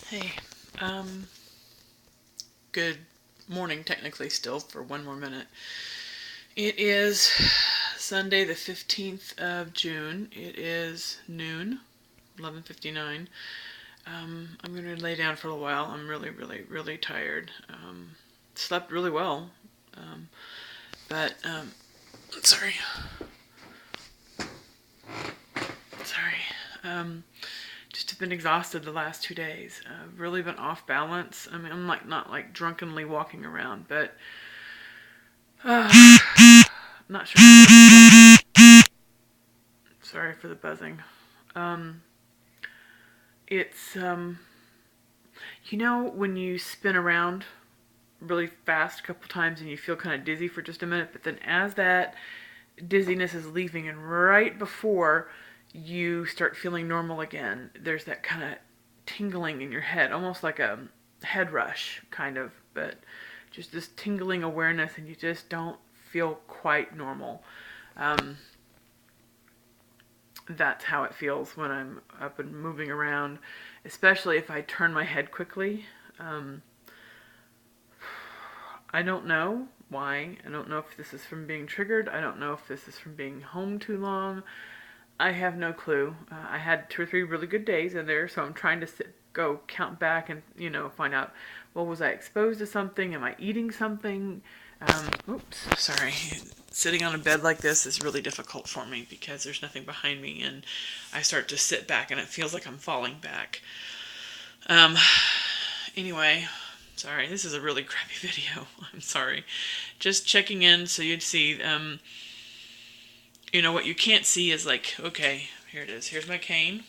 Hey, um, good morning, technically, still, for one more minute. It is Sunday, the 15th of June. It is noon, 11:59. I'm going to lay down for a while. I'm really, really, really tired. Slept really well, um, but, sorry, sorry. Um, just have been exhausted the last 2 days. Really been off balance. I mean, I'm like not like drunkenly walking around, but uh, not sure. Sorry for the buzzing. Um, it's when you spin around really fast a couple times and you feel kind of dizzy for just a minute, but then as that dizziness is leaving and right before you start feeling normal again, there's that kind of tingling in your head, almost like a head rush kind of, but just this tingling awareness, and you just don't feel quite normal. Um, that's how it feels when I'm up and moving around, especially if I turn my head quickly. Um, I don't know why. I don't know if this is from being triggered. I don't know if this is from being home too long. I have no clue. I had 2 or 3 really good days in there, so I'm trying to go count back and find out. Well, was I exposed to something? Am I eating something? Oops, sorry. Sitting on a bed like this is really difficult for me because there's nothing behind me, and I start to sit back, and it feels like I'm falling back. Um, anyway, sorry. This is a really crappy video. I'm sorry. Just checking in so you'd see. What you can't see is like, okay, here it is. Here's my cane.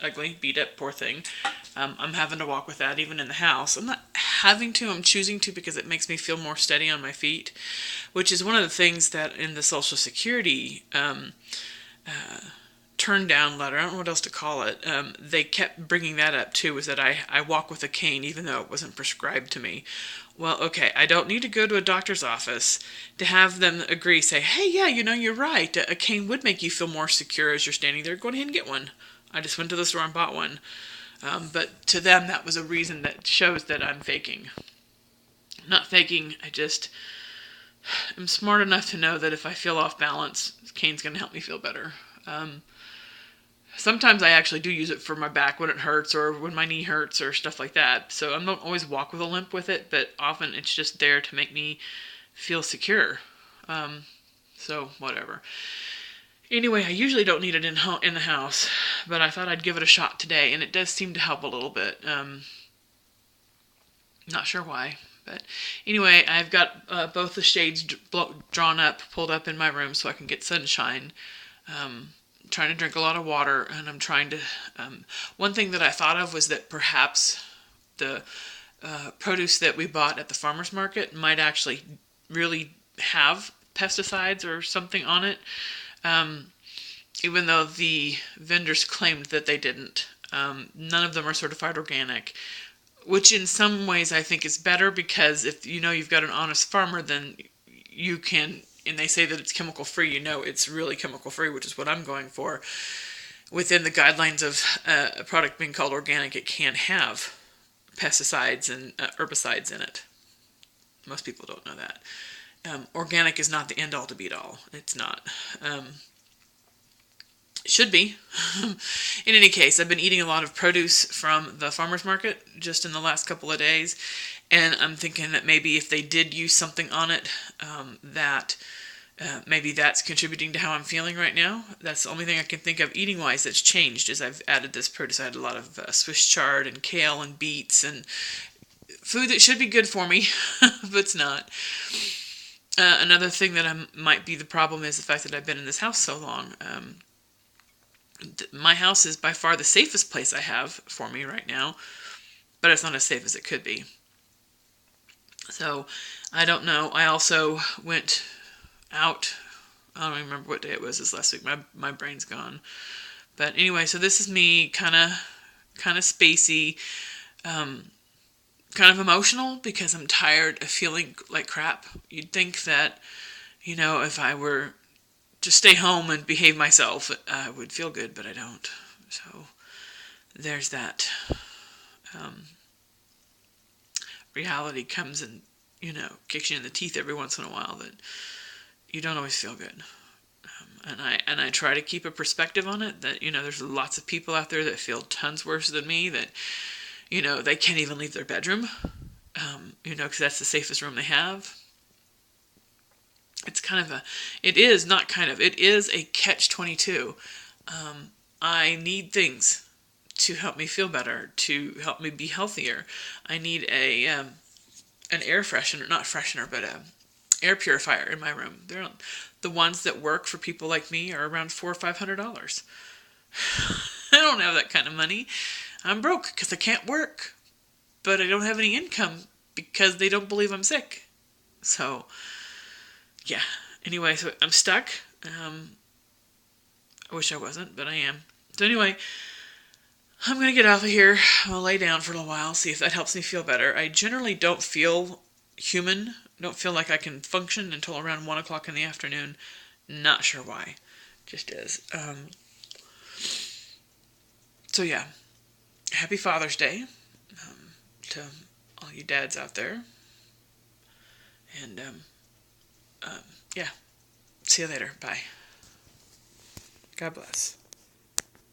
Ugly, beat up, poor thing. I'm having to walk with that even in the house. I'm not having to, I'm choosing to because it makes me feel more steady on my feet, which is one of the things that in the Social Security turn down letter, I don't know what else to call it, they kept bringing that up too, was that I walk with a cane even though it wasn't prescribed to me. Well, okay, I don't need to go to a doctor's office to have them agree, say, hey, yeah, you're right. A cane would make you feel more secure as you're standing there. Go ahead and get one. I just went to the store and bought one. But to them, that was a reason that shows that I'm faking. I'm not faking, I just am smart enough to know that if I feel off balance, cane's going to help me feel better. Sometimes I actually do use it for my back when it hurts or when my knee hurts or stuff like that. So I don't always walk with a limp with it, but often it's just there to make me feel secure. Um, so whatever. Anyway, I usually don't need it in the house, but I thought I'd give it a shot today, and it does seem to help a little bit. Not sure why, but anyway, I've got both the shades drawn up, pulled up in my room so I can get sunshine. Trying to drink a lot of water, and I'm trying to. One thing that I thought of was that perhaps the produce that we bought at the farmer's market might actually really have pesticides or something on it, even though the vendors claimed that they didn't. None of them are certified organic, which in some ways I think is better because if you've got an honest farmer, then you can, and they say that it's chemical free, it's really chemical free, which is what I'm going for. Within the guidelines of a product being called organic, it can have pesticides and herbicides in it. Most people don't know that. Organic is not the end all to beat all. It's not. Should be. In any case, I've been eating a lot of produce from the farmer's market just in the last couple of days, and I'm thinking that maybe if they did use something on it, that maybe that's contributing to how I'm feeling right now. That's the only thing I can think of eating-wise that's changed is I've added this produce. I had a lot of Swiss chard and kale and beets and food that should be good for me, but it's not. Another thing that might be the problem is the fact that I've been in this house so long. My house is by far the safest place I have for me right now, but it's not as safe as it could be. So, I don't know. I also went out. I don't remember what day it was this last week. My brain's gone. But anyway, so this is me kind of spacey, kind of emotional because I'm tired of feeling like crap. You'd think that, if I were just stay home and behave myself, I would feel good, but I don't. So there's that. um, reality comes and, kicks you in the teeth every once in a while, that you don't always feel good. And I try to keep a perspective on it, that, there's lots of people out there that feel tons worse than me, that, they can't even leave their bedroom, because that's the safest room they have. It's it is a catch-22. I need things to help me feel better, to help me be healthier. I need an air freshener, not freshener, but air purifier in my room. The ones that work for people like me are around $400 or $500. I don't have that kind of money. I'm broke because I can't work, but I don't have any income because they don't believe I'm sick. So, yeah. Anyway, so I'm stuck. I wish I wasn't, but I am. So anyway, I'm going to get off of here. I'll lay down for a little while, see if that helps me feel better. I generally don't feel human. Don't feel like I can function until around 1 o'clock in the afternoon. Not sure why. Just is. So yeah. Happy Father's Day to all you dads out there. And yeah. See you later. Bye. God bless.